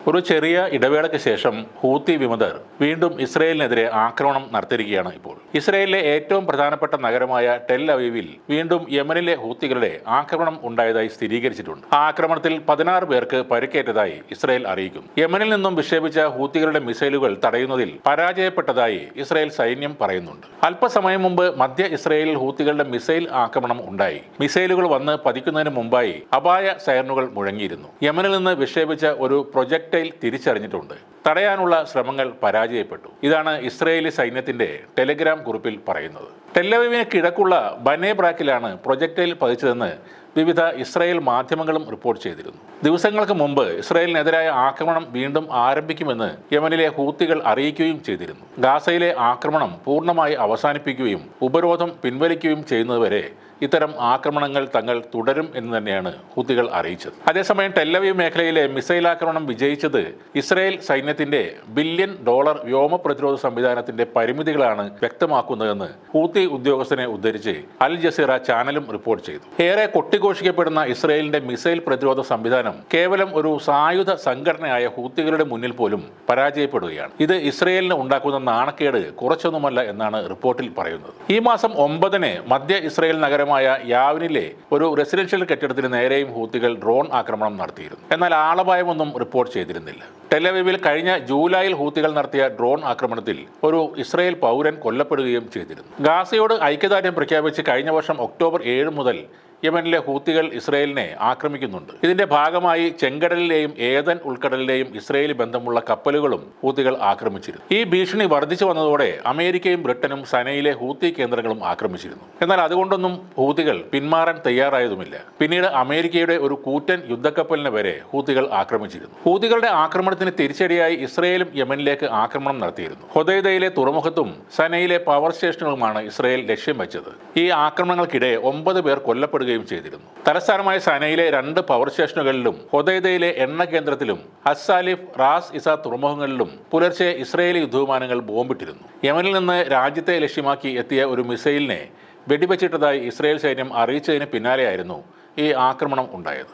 ഒരു ചെറിയ ഇടവേളയ്ക്ക് ശേഷം ഹൂത്തി വിമതർ വീണ്ടും ഇസ്രയേലിനെതിരെ ആക്രമണം നടത്തിയിരിക്കുകയാണ്. ഇപ്പോൾ ഇസ്രയേലിലെ ഏറ്റവും പ്രധാനപ്പെട്ട നഗരമായ ടെൽ അവീവിൽ വീണ്ടും യമനിലെ ഹൂത്തികളുടെ ആക്രമണം ഉണ്ടായതായി സ്ഥിരീകരിച്ചിട്ടുണ്ട്. ആ ആക്രമണത്തിൽ 16 പേർക്ക് പരിക്കേറ്റതായി ഇസ്രയേൽ അറിയിക്കുന്നു. യമനിൽ നിന്നും വിക്ഷേപിച്ച ഹൂത്തികളുടെ മിസൈലുകൾ തടയുന്നതിൽ പരാജയപ്പെട്ടതായി ഇസ്രയേൽ സൈന്യം പറയുന്നുണ്ട്. അല്പസമയം മുമ്പ് മധ്യ ഇസ്രയേലിൽ ഹൂത്തികളുടെ മിസൈൽ ആക്രമണം ഉണ്ടായി. മിസൈലുകൾ വന്ന് പതിക്കുന്നതിന് മുമ്പായി അപായ സൈറനുകൾ മുഴങ്ങിയിരുന്നു. യമനിൽ നിന്ന് വിക്ഷേപിച്ച ഒരു പ്രൊജക്ടൈൽ തിരിച്ചറിഞ്ഞിട്ടുണ്ട്. തടയാനുള്ള ശ്രമങ്ങൾ പരാജയപ്പെട്ടു. ഇതാണ് ഇസ്രയേലി സൈന്യത്തിന്റെ ടെലിഗ്രാം കുറിപ്പിൽ പറയുന്നത്. ടെല്ലവീവിന് കിഴക്കുള്ള ബനേബ്രാക്കിലാണ് പ്രൊജക്ടൈൽ പതിച്ചതെന്ന് വിവിധ ഇസ്രായേൽ മാധ്യമങ്ങളും റിപ്പോർട്ട് ചെയ്തിരുന്നു. ദിവസങ്ങൾക്ക് മുമ്പ് ഇസ്രായേലിനെതിരായ ആക്രമണം വീണ്ടും ആരംഭിക്കുമെന്ന് യമനിലെ ഹൂത്തികൾ അറിയിക്കുകയും ചെയ്തിരുന്നു. ഗാസയിലെ ആക്രമണം പൂർണ്ണമായി അവസാനിപ്പിക്കുകയും ഉപരോധം പിൻവലിക്കുകയും ചെയ്യുന്നതുവരെ ഇത്തരം ആക്രമണങ്ങൾ തങ്ങൾ തുടരും എന്ന് തന്നെയാണ് ഹൂത്തികൾ അറിയിച്ചത്. അതേസമയം ടെല്ലവീവ് മേഖലയിലെ മിസൈൽ ആക്രമണം വിജയിച്ചത് ഇസ്രായേൽ സൈന്യത്തിന്റെ $1 ബില്യൺ വ്യോമ പ്രതിരോധ സംവിധാനത്തിന്റെ പരിമിതികളാണ് വ്യക്തമാക്കുന്നതെന്ന് ഹൂത്തി ഉദ്യോഗസ്ഥനെ ഉദ്ധരിച്ച് അൽ ജസീറ ചാനലും റിപ്പോർട്ട് ചെയ്തു. ഏറെ കൊട്ടിഘോഷിക്കപ്പെടുന്ന ഇസ്രായേലിന്റെ മിസൈൽ പ്രതിരോധ സംവിധാനം കേവലം ഒരു സായുധ സംഘടനയായ ഹൂത്തികളുടെ മുന്നിൽ പോലും പരാജയപ്പെടുകയാണ്. ഇത് ഇസ്രായേലിന് ഉണ്ടാക്കുന്ന നാണക്കേട് കുറച്ചൊന്നുമല്ല എന്നാണ് റിപ്പോർട്ടിൽ പറയുന്നത്. ഈ മാസം 9-ന് മധ്യ ഇസ്രായേൽ നഗരം യാവിനിലെ ഒരു റെസിഡൻഷ്യൽ കെട്ടിടത്തിന് നേരെയും ഹൂത്തികൾ ഡ്രോൺ ആക്രമണം നടത്തിയിരുന്നു. എന്നാൽ ആളപായമൊന്നും റിപ്പോർട്ട് ചെയ്തിരുന്നില്ല. ടെലവീവിൽ കഴിഞ്ഞ ജൂലൈയിൽ ഹൂത്തികൾ നടത്തിയ ഡ്രോൺ ആക്രമണത്തിൽ ഒരു ഇസ്രായേൽ പൗരൻ കൊല്ലപ്പെടുകയും ചെയ്തിരുന്നു. ഗാസയോട് ഐക്യദാർഢ്യം പ്രഖ്യാപിച്ച് കഴിഞ്ഞ വർഷം ഒക്ടോബർ 7 മുതൽ യമനിലെ ഹൂത്തികൾ ഇസ്രായേലിനെ ആക്രമിക്കുന്നുണ്ട്. ഇതിന്റെ ഭാഗമായി ചെങ്കടലിലെയും ഏദൻ ഉൾക്കടലിലെയും ഇസ്രായേലി ബന്ധമുള്ള കപ്പലുകളും ഹൂത്തികൾ ആക്രമിച്ചിരുന്നു. ഈ ഭീഷണി വർദ്ധിച്ചു വന്നതോടെ അമേരിക്കയും ബ്രിട്ടനും സനയിലെ ഹൂത്തി കേന്ദ്രങ്ങളും ആക്രമിച്ചിരുന്നു. എന്നാൽ അതുകൊണ്ടൊന്നും ഹൂത്തികൾ പിന്മാറാൻ തയ്യാറായതുമില്ല. പിന്നീട് അമേരിക്കയുടെ ഒരു കൂറ്റൻ യുദ്ധക്കപ്പലിനെ വരെ ഹൂത്തികൾ ആക്രമിച്ചിരുന്നു. ഹൂത്തികളുടെ ആക്രമണത്തിന് തിരിച്ചടിയായി ഇസ്രായേലും യമനിലേക്ക് ആക്രമണം നടത്തിയിരുന്നു. ഹൊദൈദയിലെ തുറമുഖത്തും സനയിലെ പവർ സ്റ്റേഷനുകളുമാണ് ഇസ്രായേൽ ലക്ഷ്യം വെച്ചത്. ഈ ആക്രമണങ്ങൾക്കിടെ 9 പേർ കൊല്ലപ്പെടുകയും ചെയ്തിരുന്നു. തലസ്ഥാനമായ സനയിലെ 2 പവർ സ്റ്റേഷനുകളിലും ഹൊദൈദയിലെ എണ്ണ കേന്ദ്രത്തിലും അസ്സാലിഫ്, റാസ് ഇസ തുറമുഖങ്ങളിലും പുലർച്ചെ ഇസ്രായേലി യുദ്ധവിമാനങ്ങൾ ബോംബിട്ടിരുന്നു. യമനിൽ നിന്ന് രാജ്യത്തെ ലക്ഷ്യമാക്കി എത്തിയ ഒരു മിസൈലിനെ വെടിവെച്ചിട്ടതായി ഇസ്രായേൽ സൈന്യം അറിയിച്ചതിന് പിന്നാലെയായിരുന്നു ഈ ആക്രമണം ഉണ്ടായത്.